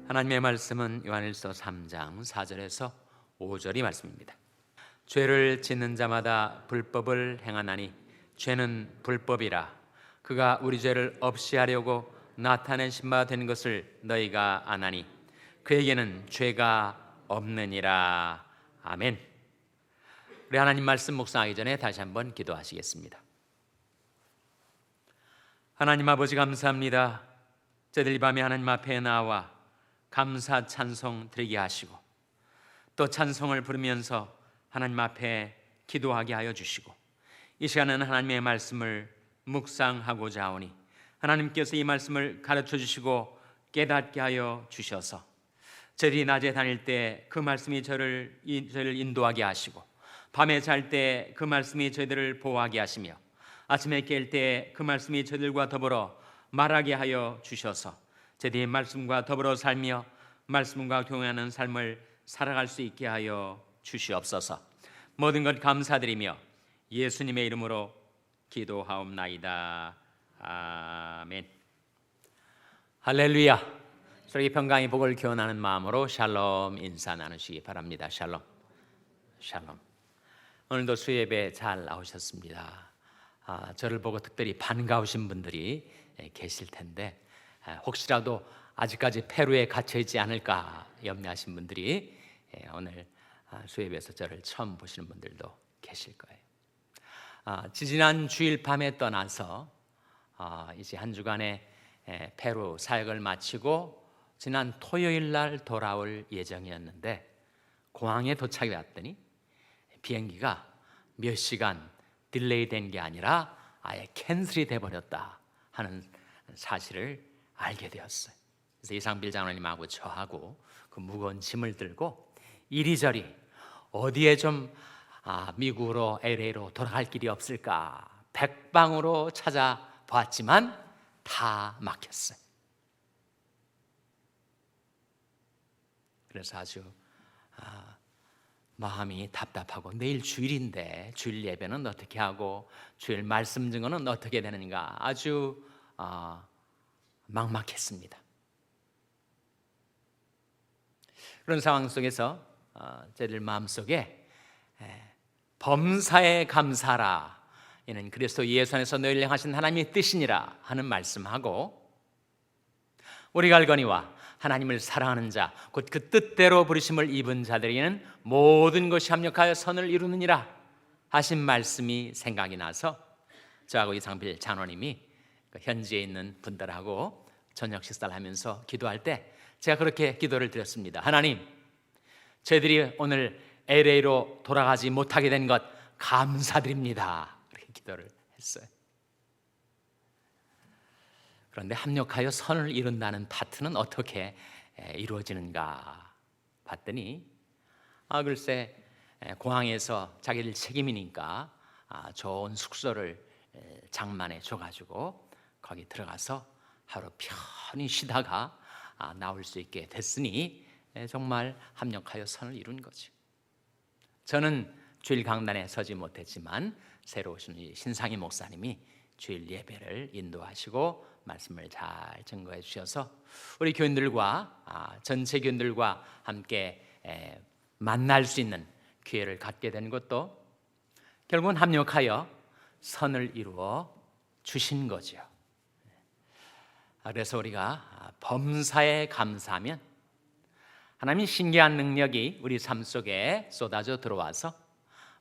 하나님의 말씀은 요한일서 3장 4절에서 5절이 말씀입니다. 죄를 짓는 자마다 불법을 행하나니 죄는 불법이라. 그가 우리 죄를 없이 하려고 나타내신 바 된 것을 너희가 아나니 그에게는 죄가 없느니라. 아멘. 우리 하나님 말씀 묵상하기 전에 다시 한번 기도하시겠습니다. 하나님 아버지, 감사합니다. 저들 이 밤에 하나님 앞에 나와 감사 찬송 드리게 하시고 또 찬송을 부르면서 하나님 앞에 기도하게 하여 주시고 이 시간에는 하나님의 말씀을 묵상하고자 하오니 하나님께서 이 말씀을 가르쳐 주시고 깨닫게 하여 주셔서 저들이 낮에 다닐 때 그 말씀이 저를 인도하게 하시고 밤에 잘 때 그 말씀이 저희들을 보호하게 하시며 아침에 깰 때 그 말씀이 저들과 더불어 말하게 하여 주셔서 저희들이 말씀과 더불어 살며 말씀과 교통하는 삶을 살아갈 수 있게 하여 주시옵소서. 모든 것 감사드리며 예수님의 이름으로 기도하옵나이다. 아멘. 할렐루야. 서로 평강의 복을 기원하는 마음으로 샬롬 인사 나누시기 바랍니다. 샬롬. 샬롬. 오늘도 수예배 잘 나오셨습니다. 저를 보고 특별히 반가우신 분들이 계실 텐데 혹시라도 아직까지 페루에 갇혀 있지 않을까 염려하신 분들이 오늘 수예배에서 저를 처음 보시는 분들도 계실 거예요. 지지난 주일 밤에 떠나서 이제 한 주간의 페루 사역을 마치고 지난 토요일 날 돌아올 예정이었는데 공항에 도착해 왔더니 비행기가 몇 시간 딜레이 된 게 아니라 아예 캔슬이 돼버렸다 하는 사실을 알게 되었어요. 그래서 이상빌 장로님하고 저하고 그 무거운 짐을 들고 이리저리 어디에 좀 미국으로 LA로 돌아갈 길이 없을까 백방으로 찾아봤지만 다 막혔어요. 그래서 아주 마음이 답답하고 내일 주일인데 주일 예배는 어떻게 하고 주일 말씀 증거는 어떻게 되는가 아주 막막했습니다. 그런 상황 속에서 저희들 마음속에 범사에 감사라, 이는 그리스도 예수 안에서 너희를 향하신 하나님의 뜻이니라 하는 말씀하고 우리가 알거니와 하나님을 사랑하는 자 곧 그 뜻대로 부르심을 입은 자들에게는 모든 것이 합력하여 선을 이루느니라 하신 말씀이 생각이 나서 저하고 이상필 장로님이 현지에 있는 분들하고 저녁 식사를 하면서 기도할 때 제가 그렇게 기도를 드렸습니다. 하나님, 저희들이 오늘 LA로 돌아가지 못하게 된 것 감사드립니다. 그렇게 기도를 했어요. 그런데 합력하여 선을 이룬다는 파트는 어떻게 이루어지는가 봤더니 글쎄 공항에서 자기들 책임이니까 좋은 숙소를 장만해 줘가지고 거기 들어가서 하루 편히 쉬다가 나올 수 있게 됐으니 정말 합력하여 선을 이룬 거죠. 저는 주일 강단에 서지 못했지만 새로 오신 신상희 목사님이 주일 예배를 인도하시고 말씀을 잘 증거해 주셔서 우리 교인들과 전체 교인들과 함께 만날 수 있는 기회를 갖게 된 것도 결국은 합력하여 선을 이루어 주신 거죠. 그래서 우리가 범사에 감사하면 하나님의 신기한 능력이 우리 삶 속에 쏟아져 들어와서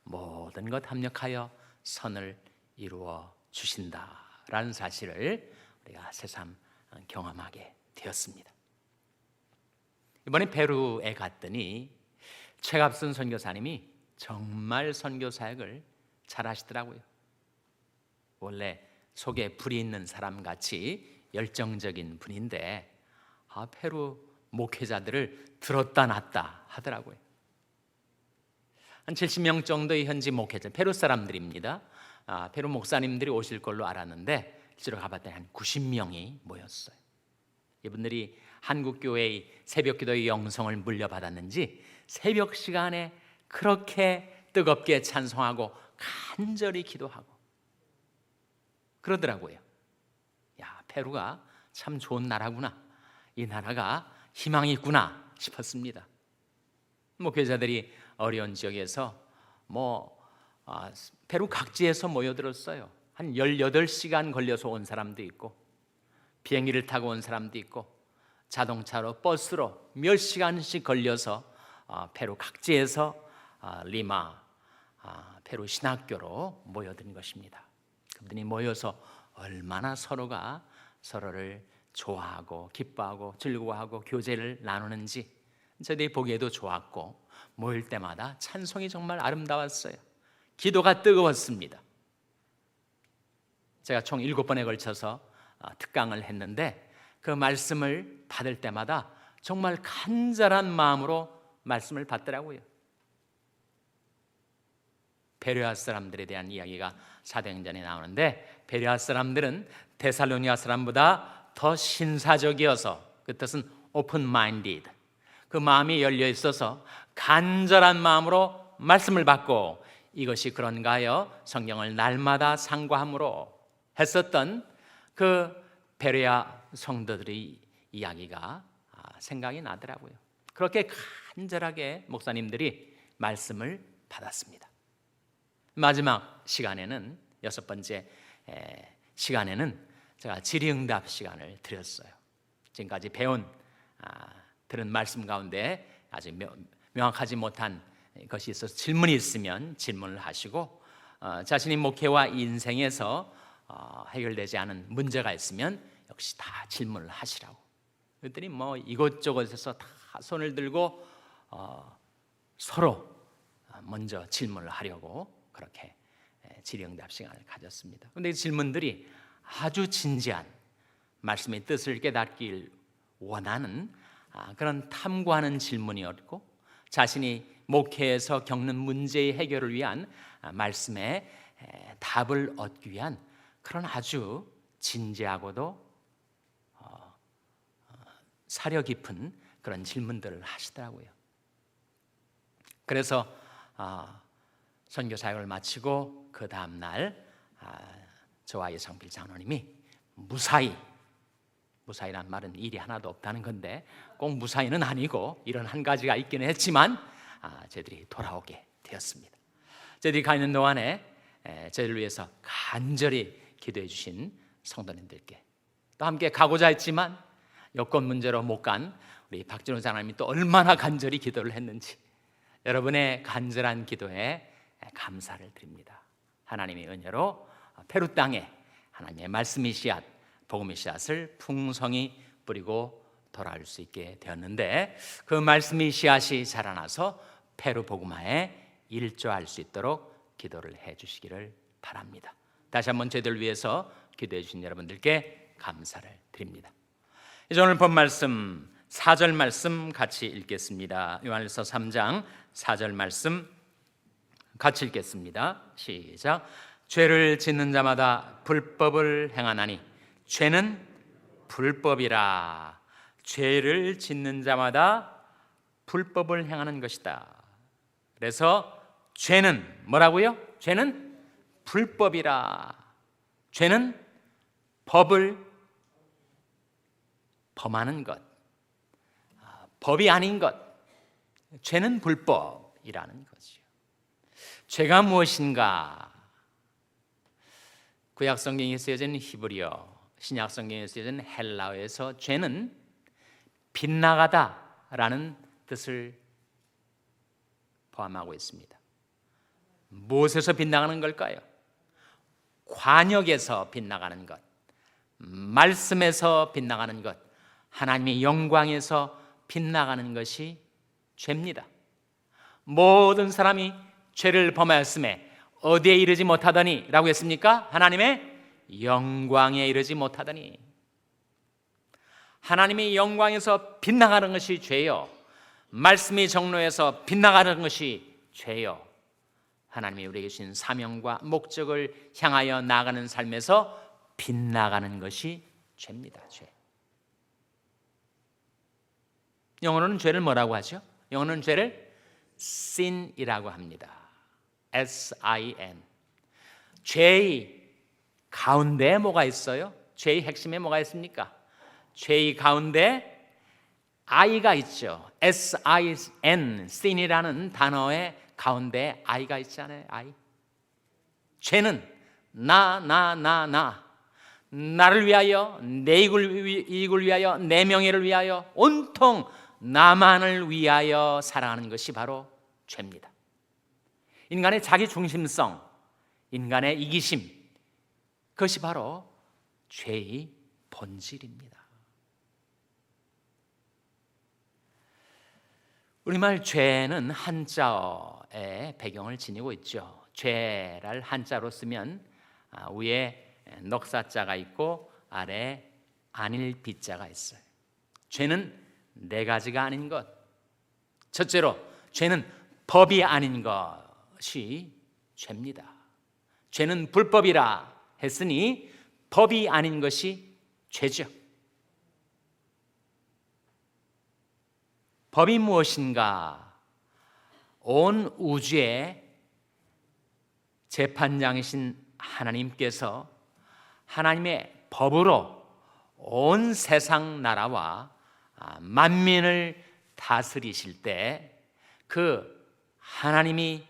모든 것 합력하여 선을 이루어 주신다라는 사실을 우리가 새삼 경험하게 되었습니다. 이번에 페루에 갔더니 최갑순 선교사님이 정말 선교 사역을 잘 하시더라고요. 원래 속에 불이 있는 사람 같이 열정적인 분인데 페루 목회자들을 들었다 놨다 하더라고요. 한 70명 정도의 현지 목회자, 페루 사람들입니다. 페루 목사님들이 오실 걸로 알았는데 실제로 가봤더니 한 90명이 모였어요. 이분들이 한국교회의 새벽기도의 영성을 물려받았는지 새벽 시간에 그렇게 뜨겁게 찬송하고 간절히 기도하고 그러더라고요. 야, 페루가 참 좋은 나라구나. 이 나라가 희망이 있구나 싶었습니다. 목회자들이 어려운 지역에서 페루 각지에서 모여들었어요. 한 18시간 걸려서 온 사람도 있고, 비행기를 타고 온 사람도 있고, 자동차로 버스로 몇 시간씩 걸려서 페루 각지에서 리마 페루 신학교로 모여든 것입니다. 그분들이 모여서 얼마나 서로가 서로를 좋아하고 기뻐하고 즐거워하고 교제를 나누는지 저희들이 보기에도 좋았고, 모일 때마다 찬송이 정말 아름다웠어요. 기도가 뜨거웠습니다. 제가 총 7번에 걸쳐서 특강을 했는데, 그 말씀을 받을 때마다 정말 간절한 마음으로 말씀을 받더라고요. 베레아 사람들에 대한 이야기가 사도행전에 나오는데, 베레아 사람들은 데살로니가 사람보다 더 신사적이어서, 그 뜻은 open minded, 그 마음이 열려 있어서 간절한 마음으로 말씀을 받고, 이것이 그런가 하여 성경을 날마다 상고함으로 했었던 그 베레아 성도들의 이야기가 생각이 나더라고요. 그렇게 간절하게 목사님들이 말씀을 받았습니다. 마지막 시간에는, 6번째 시간에는 제가 질의응답 시간을 드렸어요. 지금까지 들은 말씀 가운데 아직 명확하지 못한 것이 있어서 질문이 있으면 질문을 하시고, 자신의 목회와 인생에서 해결되지 않은 문제가 있으면 역시 다 질문을 하시라고. 그랬더니 이곳저곳에서 다 손을 들고 서로 먼저 질문을 하려고 그렇게 질의응답 시간을 가졌습니다. 그런데 이 질문들이 아주 진지한 말씀의 뜻을 깨닫길 원하는 그런 탐구하는 질문이었고, 자신이 목회에서 겪는 문제의 해결을 위한 말씀의 답을 얻기 위한 그런 아주 진지하고도 사려 깊은 그런 질문들을 하시더라고요. 그래서 선교 사역을 마치고 그 다음 날 저와 이상필 장로님이 무사히란 말은 일이 하나도 없다는 건데, 꼭 무사히는 아니고 이런 한 가지가 있기는 했지만 저희들이 돌아오게 되었습니다. 저희들이 가 있는 동안에 저희를 위해서 간절히 기도해 주신 성도님들께, 또 함께 가고자 했지만 여권 문제로 못 간 우리 박진호 장로님이 또 얼마나 간절히 기도를 했는지, 여러분의 간절한 기도에 감사를 드립니다. 하나님의 은혜로 페루 땅에 하나님의 말씀의 씨앗, 복음의 씨앗을 풍성히 뿌리고 돌아올 수 있게 되었는데, 그 말씀의 씨앗이 자라나서 페루 복음화에 일조할 수 있도록 기도를 해 주시기를 바랍니다. 다시 한번 저희들 위해서 기도해 주신 여러분들께 감사를 드립니다. 이제 오늘 본 말씀 4절 말씀 같이 읽겠습니다. 요한일서 3장 4절 말씀 같이 읽겠습니다. 시작. 죄를 짓는 자마다 불법을 행하나니 죄는 불법이라. 죄를 짓는 자마다 불법을 행하는 것이다. 그래서 죄는 뭐라고요? 죄는 불법이라. 죄는 법을 범하는 것, 법이 아닌 것. 죄는 불법이라는 거죠. 죄가 무엇인가? 구약 성경에 쓰여진 히브리어, 신약 성경에 쓰여진 헬라어에서 죄는 빗나가다라는 뜻을 포함하고 있습니다. 무엇에서 빗나가는 걸까요? 관역에서 빗나가는 것, 말씀에서 빗나가는 것, 하나님의 영광에서 빗나가는 것이 죄입니다. 모든 사람이 죄를 범하였음에 어디에 이르지 못하더니 라고 했습니까? 하나님의 영광에 이르지 못하더니. 하나님의 영광에서 빗나가는 것이 죄요, 말씀의 정로에서 빗나가는 것이 죄요, 하나님이 우리에게 주신 사명과 목적을 향하여 나아가는 삶에서 빗나가는 것이 죄입니다. 죄. 영어로는 죄를 뭐라고 하죠? 영어로는 죄를 sin이라고 합니다. S-I-N. 죄의 가운데에 뭐가 있어요? 죄의 핵심에 뭐가 있습니까? 죄의 가운데 I가 있죠. S-I-N, sin이라는 단어의 가운데 I가 있잖아요. I. 죄는 나를 위하여, 내 이익을 위하여, 내 명예를 위하여, 온통 나만을 위하여 살아가는 것이 바로 죄입니다. 인간의 자기 중심성, 인간의 이기심, 그것이 바로 죄의 본질입니다. 우리말 죄는 한자어의 배경을 지니고 있죠. 죄를 한자로 쓰면 위에 넉사자가 있고 아래 아닐 비자가 있어요. 죄는 네 가지가 아닌 것. 첫째로 죄는 법이 아닌 것이 죄입니다. 죄는 불법이라 했으니 법이 아닌 것이 죄죠. 법이 무엇인가? 온 우주의 재판장이신 하나님께서 하나님의 법으로 온 세상 나라와 만민을 다스리실 때 그 하나님이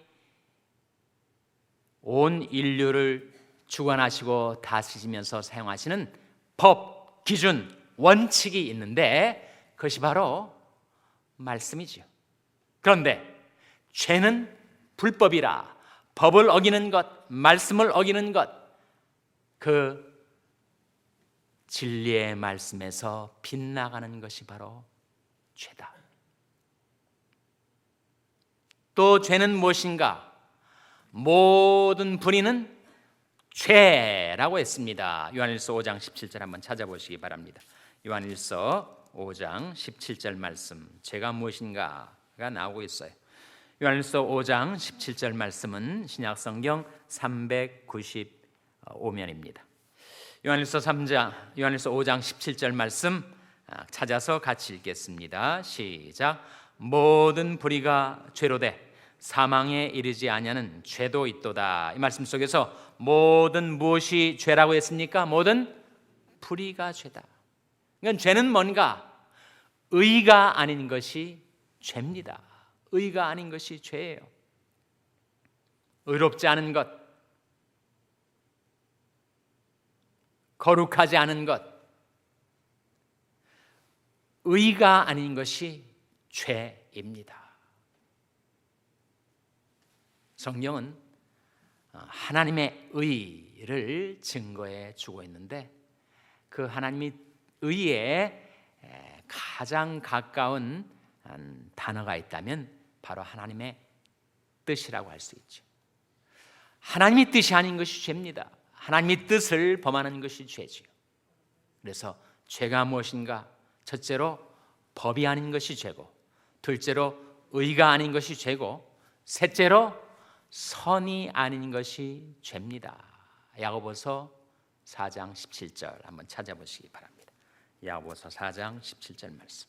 온 인류를 주관하시고 다스리시면서 사용하시는 법, 기준, 원칙이 있는데 그것이 바로 말씀이죠. 그런데 죄는 불법이라 법을 어기는 것, 말씀을 어기는 것, 그 진리의 말씀에서 빗나가는 것이 바로 죄다. 또 죄는 무엇인가? 모든 불의는 죄라고 했습니다. 요한일서 5장 17절 한번 찾아보시기 바랍니다. 요한일서 5장 17절 말씀, 죄가 무엇인가가 나오고 있어요. 요한일서 5장 17절 말씀은 신약성경 395면입니다. 요한일서 5장 17절 말씀 찾아서 같이 읽겠습니다. 시작. 모든 불의가 죄로 돼 사망에 이르지 아니하는 죄도 있도다. 이 말씀 속에서 모든 무엇이 죄라고 했습니까? 모든 불의가 죄다. 그러니까 죄는 뭔가? 의가 아닌 것이 죄입니다. 의가 아닌 것이 죄예요. 의롭지 않은 것, 거룩하지 않은 것, 의가 아닌 것이 죄입니다. 성경은 하나님의 의를 증거해 주고 있는데 그 하나님의 의에 가장 가까운 단어가 있다면 바로 하나님의 뜻이라고 할 수 있죠. 하나님의 뜻이 아닌 것이 죄입니다. 하나님의 뜻을 범하는 것이 죄지요. 그래서 죄가 무엇인가? 첫째로 법이 아닌 것이 죄고, 둘째로 의가 아닌 것이 죄고, 셋째로 선이 아닌 것이 죄입니다. 야고보서 4장 17절 한번 찾아보시기 바랍니다. 야고보서 4장 17절 말씀.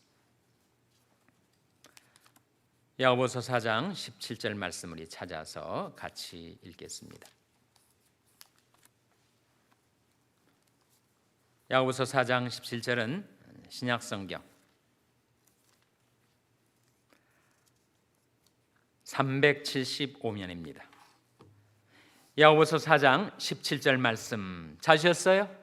야고보서 4장 17절 말씀을 찾아서 같이 읽겠습니다. 야고보서 4장 17절은 신약성경 375면입니다. 야고보서 4장 17절 말씀 찾으셨어요?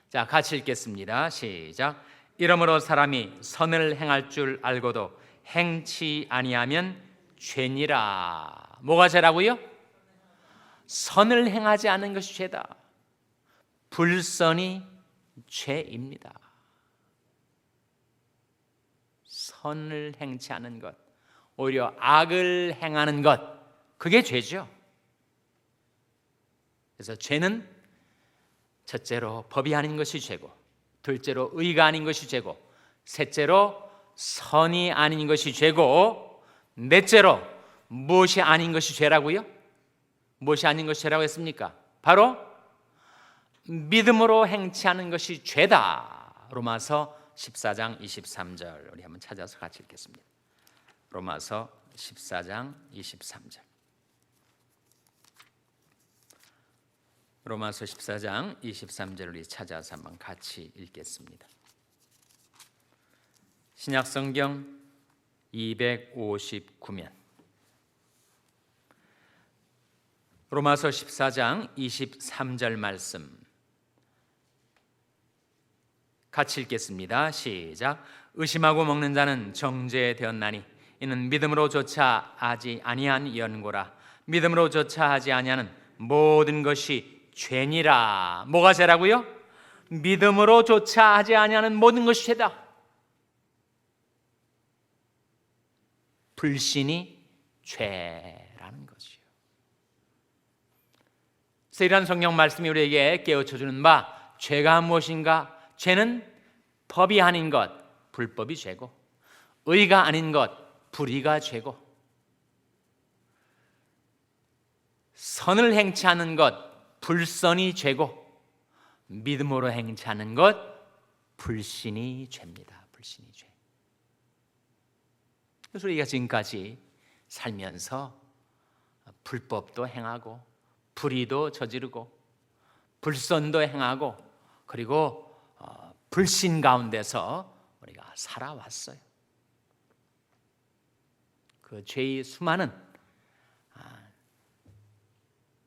자, 같이 읽겠습니다. 시작. 이러므로 사람이 선을 행할 줄 알고도 행치 아니하면 죄니라. 뭐가 죄라고요? 선을 행하지 않는 것이 죄다. 불선이 죄입니다. 선을 행치 않은 것, 오히려 악을 행하는 것, 그게 죄죠. 그래서 죄는 첫째로 법이 아닌 것이 죄고, 둘째로 의가 아닌 것이 죄고, 셋째로 선이 아닌 것이 죄고, 넷째로 무엇이 아닌 것이 죄라고요? 무엇이 아닌 것이 죄라고 했습니까? 바로 믿음으로 행치 않은 것이 죄다. 로마서 14장 23절 우리 한번 찾아서 같이 읽겠습니다. 로마서 14장 23절. 로마서 14장 23절을 찾아서 한번 같이 읽겠습니다. 신약성경 259면 로마서 14장 23절 말씀 같이 읽겠습니다. 시작. 의심하고 먹는 자는 정죄되었나니 이는 믿음으로조차 하지 아니한 연고라. 믿음으로조차 하지 아니하는 모든 것이 죄니라. 뭐가 죄라고요? 믿음으로조차 하지 아니하는 모든 것이 죄다. 불신이 죄라는 거지요. 그래서 이러한 성경 말씀이 우리에게 깨우쳐주는 바, 죄가 무엇인가? 죄는 법이 아닌 것, 불법이 죄고, 의가 아닌 것, 불의가 죄고, 선을 행치 않는 것, 불선이 죄고, 믿음으로 행치 않는 것, 불신이 죄입니다. 불신이 죄. 그래서 우리가 지금까지 살면서 불법도 행하고 불의도 저지르고 불선도 행하고 그리고 불신 가운데서 우리가 살아왔어요. 그 죄의 수많은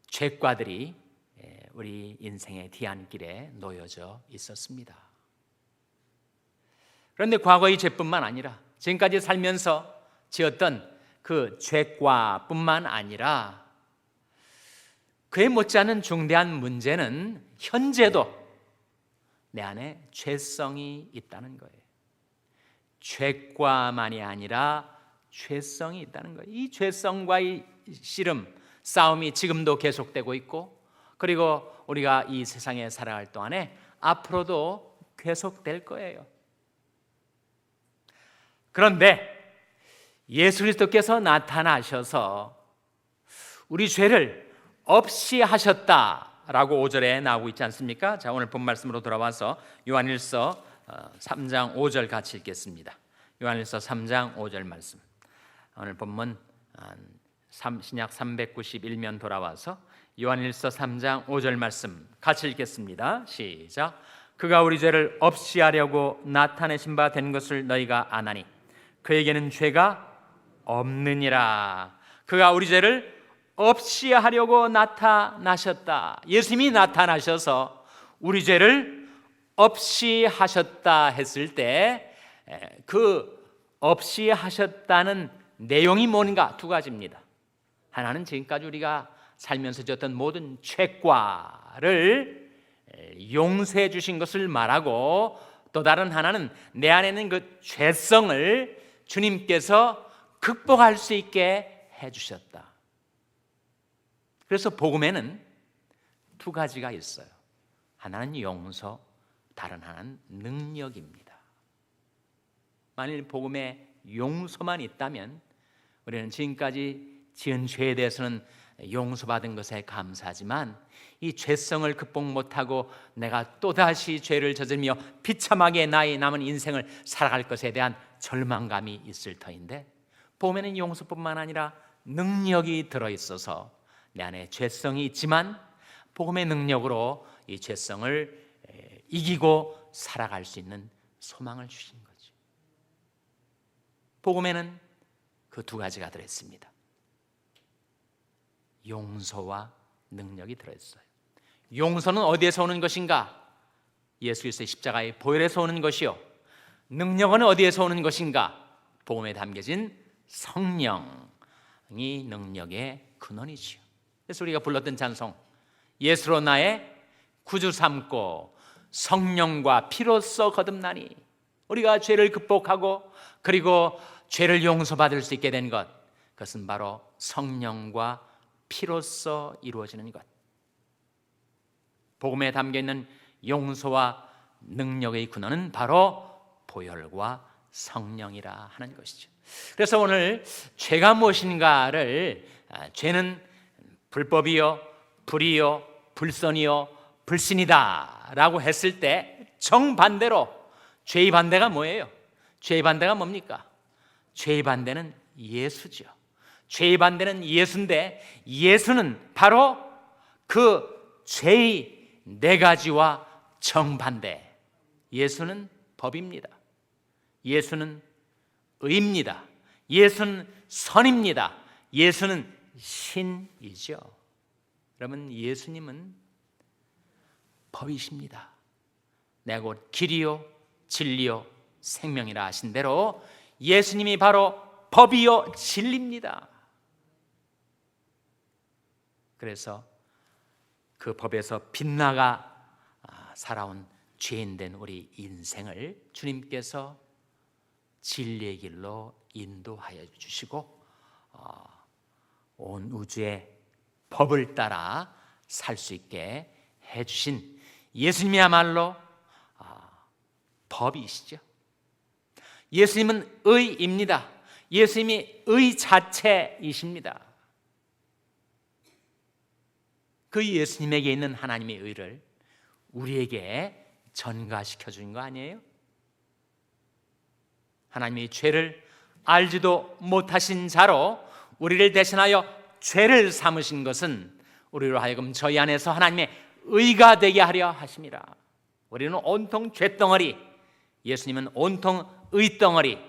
죄과들이 우리 인생의 뒤안길에 놓여져 있었습니다. 그런데 과거의 죄뿐만 아니라 지금까지 살면서 지었던 그 죄과뿐만 아니라 그에 못지않은 중대한 문제는 현재도 내 안에 죄성이 있다는 거예요. 죄과만이 아니라 죄성이 있다는 거예요. 이 죄성과의 씨름, 싸움이 지금도 계속되고 있고 그리고 우리가 이 세상에 살아갈 동안에 앞으로도 계속될 거예요. 그런데 예수 그리스도께서 나타나셔서 우리 죄를 없이 하셨다라고 5절에 나오고 있지 않습니까? 자, 오늘 본 말씀으로 돌아와서 요한일서 3장 5절 같이 읽겠습니다. 요한일서 3장 5절 말씀. 오늘 본문 신약 391면 돌아와서 요한일서 3장 5절 말씀 같이 읽겠습니다. 시작. 그가 우리 죄를 없이 하려고 나타내신 바 된 것을 너희가 아나니 그에게는 죄가 없느니라. 그가 우리 죄를 없이 하려고 나타나셨다. 예수님이 나타나셔서 우리 죄를 없이 하셨다 했을 때 그 없이 하셨다는 내용이 뭔가? 두 가지입니다. 하나는 지금까지 우리가 살면서 지었던 모든 죄과를 용서해 주신 것을 말하고 또 다른 하나는 내 안에 있는 그 죄성을 주님께서 극복할 수 있게 해주셨다. 그래서 복음에는 두 가지가 있어요. 하나는 용서, 다른 하나는 능력입니다. 만일 복음에 용서만 있다면 우리는 지금까지 지은 죄에 대해서는 용서받은 것에 감사하지만 이 죄성을 극복 못하고 내가 또다시 죄를 저지르며 비참하게 나의 남은 인생을 살아갈 것에 대한 절망감이 있을 터인데 복음에는 용서뿐만 아니라 능력이 들어있어서 내 안에 죄성이 있지만 복음의 능력으로 이 죄성을 이기고 살아갈 수 있는 소망을 주신 거죠. 복음에는 그 두 가지가 들어있습니다. 용서와 능력이 들어있어요. 용서는 어디에서 오는 것인가? 예수 그리스도의 십자가의 보혈에서 오는 것이요. 능력은 어디에서 오는 것인가? 복음에 담겨진 성령이 능력의 근원이지요. 그래서 우리가 불렀던 찬송, 예수로 나의 구주 삼고 성령과 피로써 거듭나니, 우리가 죄를 극복하고 그리고 죄를 용서받을 수 있게 된 것, 그것은 바로 성령과 피로써 이루어지는 것. 복음에 담겨있는 용서와 능력의 근원은 바로 보혈과 성령이라 하는 것이죠. 그래서 오늘 죄가 무엇인가를, 죄는 불법이요, 불의요, 불선이요, 불신이다 라고 했을 때 정반대로 죄의 반대가 뭐예요? 죄의 반대가 뭡니까? 죄의 반대는 예수죠. 죄의 반대는 예수인데 예수는 바로 그 죄의 네 가지와 정반대. 예수는 법입니다. 예수는 의입니다. 예수는 선입니다. 예수는 신이죠. 여러분, 예수님은 법이십니다. 내가 곧 길이요 진리요 생명이라 하신 대로 예수님이 바로 법이요 진리입니다. 그래서 그 법에서 빗나가 살아온 죄인된 우리 인생을 주님께서 진리의 길로 인도하여 주시고 온 우주의 법을 따라 살 수 있게 해주신 예수님이야말로 법이시죠. 예수님은 의입니다. 예수님이 의 자체이십니다. 그 예수님에게 있는 하나님의 의를 우리에게 전가시켜 준 거 아니에요? 하나님이 죄를 알지도 못하신 자로 우리를 대신하여 죄를 삼으신 것은 우리로 하여금 저희 안에서 하나님의 의가 되게 하려 하심이라. 우리는 온통 죄덩어리, 예수님은 온통 의덩어리.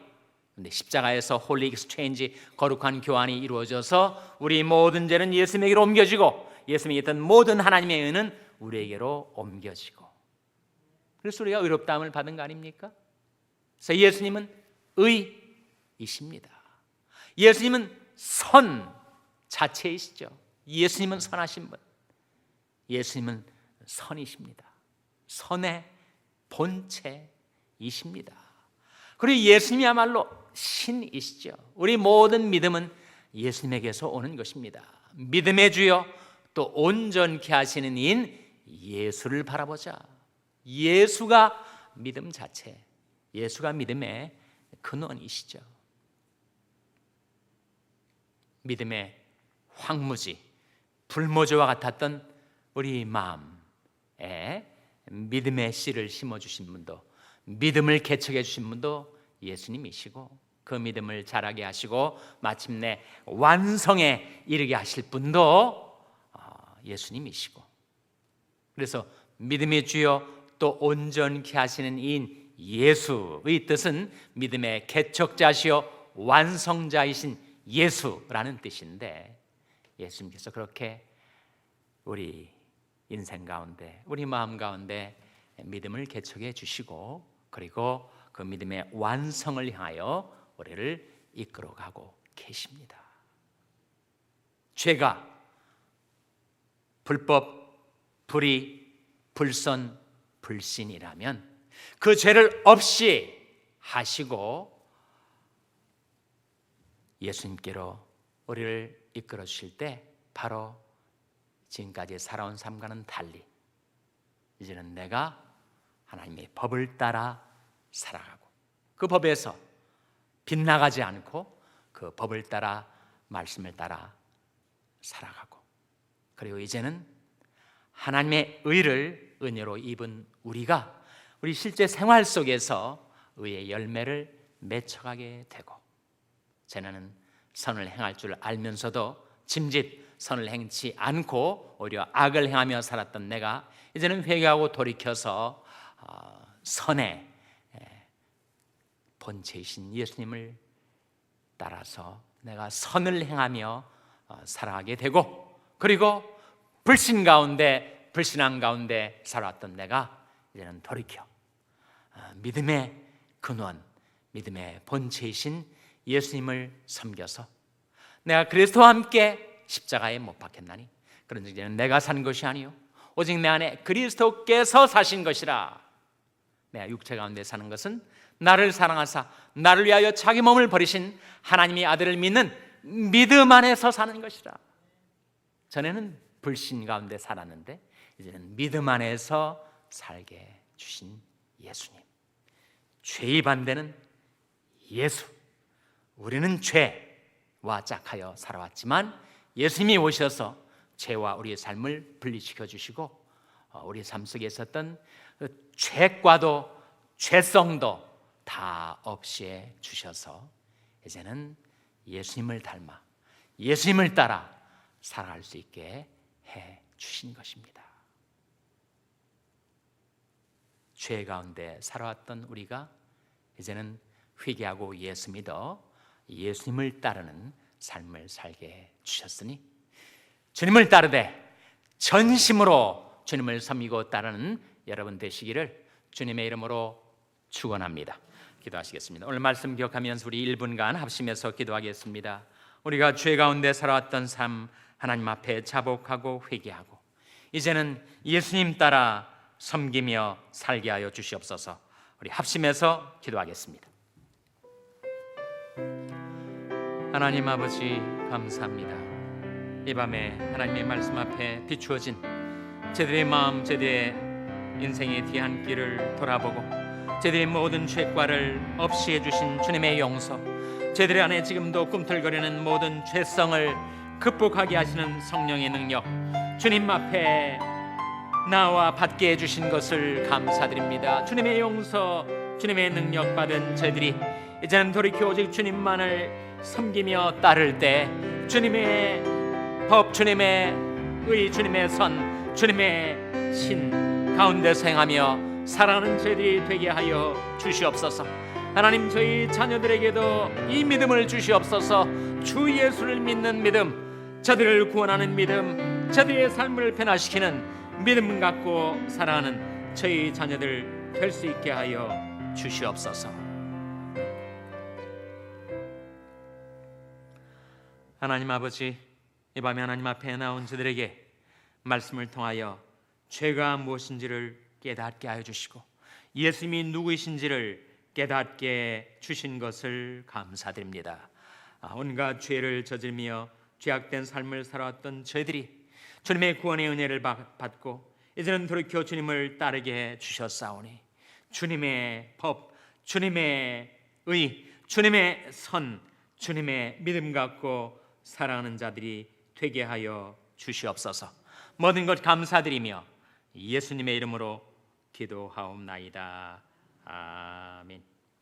근데 십자가에서 홀리 익스체인지, 거룩한 교환이 이루어져서 우리 모든 죄는 예수님에게로 옮겨지고 예수님에게 있던 모든 하나님의 의는 우리에게로 옮겨지고, 그래서 우리가 의롭다함을 받은 거 아닙니까? 그래서 예수님은 의이십니다. 예수님은 선 자체이시죠. 예수님은 선하신 분, 예수님은 선이십니다. 선의 본체이십니다. 그리고 예수님이야말로 신이시죠. 우리 모든 믿음은 예수님에게서 오는 것입니다. 믿음의 주여 또 온전케 하시는 이인 예수를 바라보자. 예수가 믿음 자체, 예수가 믿음의 근원이시죠. 믿음의 황무지, 불모지와 같았던 우리 마음에 믿음의 씨를 심어주신 분도, 믿음을 개척해 주신 분도 예수님이시고, 그 믿음을 자라게 하시고 마침내 완성에 이르게 하실 분도 예수님이시고, 그래서 믿음의 주여 또 온전케 하시는 이인 예수의 뜻은 믿음의 개척자시요 완성자이신 예수라는 뜻인데, 예수님께서 그렇게 우리 인생 가운데, 우리 마음 가운데 믿음을 개척해 주시고, 그리고 그 믿음의 완성을 향하여 우리를 이끌어가고 계십니다. 죄가 불법, 불의, 불선, 불신이라면 그 죄를 없이 하시고 예수님께로 우리를 이끌어 주실 때 바로 지금까지 살아온 삶과는 달리 이제는 내가 하나님의 법을 따라 살아가고, 그 법에서 빗나가지 않고 그 법을 따라, 말씀을 따라 살아가고, 그리고 이제는 하나님의 의를 은혜로 입은 우리가 우리 실제 생활 속에서 의의 열매를 맺혀가게 되고, 전에는 선을 행할 줄 알면서도 짐짓 선을 행치 않고 오히려 악을 행하며 살았던 내가 이제는 회개하고 돌이켜서 선의 본체이신 예수님을 따라서 내가 선을 행하며 살아가게 되고, 그리고 불신 가운데, 불신앙 가운데 살아왔던 내가 이제는 돌이켜 믿음의 근원, 믿음의 본체이신 예수님을 섬겨서 내가 그리스도와 함께 십자가에 못 박혔나니 그런즉 이제는 내가 산 것이 아니요 오직 내 안에 그리스도께서 사신 것이라. 내가 육체 가운데 사는 것은 나를 사랑하사 나를 위하여 자기 몸을 버리신 하나님의 아들을 믿는 믿음 안에서 사는 것이라. 전에는 불신 가운데 살았는데 이제는 믿음 안에서 살게 주신 예수님. 죄의 반대는 예수. 우리는 죄와 짝하여 살아왔지만 예수님이 오셔서 죄와 우리의 삶을 분리시켜 주시고 우리 삶 속에 있었던 그 죄과도 죄성도 다 없애 주셔서 이제는 예수님을 닮아 예수님을 따라 살아갈 수 있게 해 주신 것입니다. 죄 가운데 살아왔던 우리가 이제는 회개하고 예수 믿어 예수님을 따르는 삶을 살게 주셨으니 주님을 따르되 전심으로 주님을 섬기고 따르는 여러분 되시기를 주님의 이름으로 축원합니다. 기도하시겠습니다. 오늘 말씀 기억하면서 우리 1분간 합심해서 기도하겠습니다. 우리가 죄 가운데 살아왔던 삶 하나님 앞에 자복하고 회개하고 이제는 예수님 따라 섬기며 살게 하여 주시옵소서. 우리 합심해서 기도하겠습니다. 하나님 아버지 감사합니다. 이 밤에 하나님의 말씀 앞에 비추어진 저들의 마음, 저들의 인생의 뒤안길을 돌아보고 저들의 모든 죄과를 없이 해주신 주님의 용서, 저들의 안에 지금도 꿈틀거리는 모든 죄성을 극복하게 하시는 성령의 능력, 주님 앞에 나와 받게 해주신 것을 감사드립니다. 주님의 용서, 주님의 능력 받은 저들이 이제는 돌이켜 오직 주님만을 섬기며 따를 때 주님의 법, 주님의 의, 주님의 선, 주님의 신 가운데서 행하며 살아가는 저희들이 되게 하여 주시옵소서. 하나님, 저희 자녀들에게도 이 믿음을 주시옵소서. 주 예수를 믿는 믿음, 저들을 구원하는 믿음, 저들의 삶을 변화시키는 믿음 갖고 살아가는 저희 자녀들 될 수 있게 하여 주시옵소서. 하나님 아버지, 이 밤에 하나님 앞에 나온 저들에게 말씀을 통하여 죄가 무엇인지를 깨닫게 하여 주시고 예수님이 누구이신지를 깨닫게 주신 것을 감사드립니다. 온갖 죄를 저질며 죄악된 삶을 살아왔던 저희들이 주님의 구원의 은혜를 받고 이제는 돌이켜 주님을 따르게 해 주셨사오니 주님의 법, 주님의 의, 주님의 선, 주님의 믿음 갖고 살아가는 자들이 되게 하여 주시옵소서. 모든 것 감사드리며 예수님의 이름으로 기도하옵나이다. 아멘.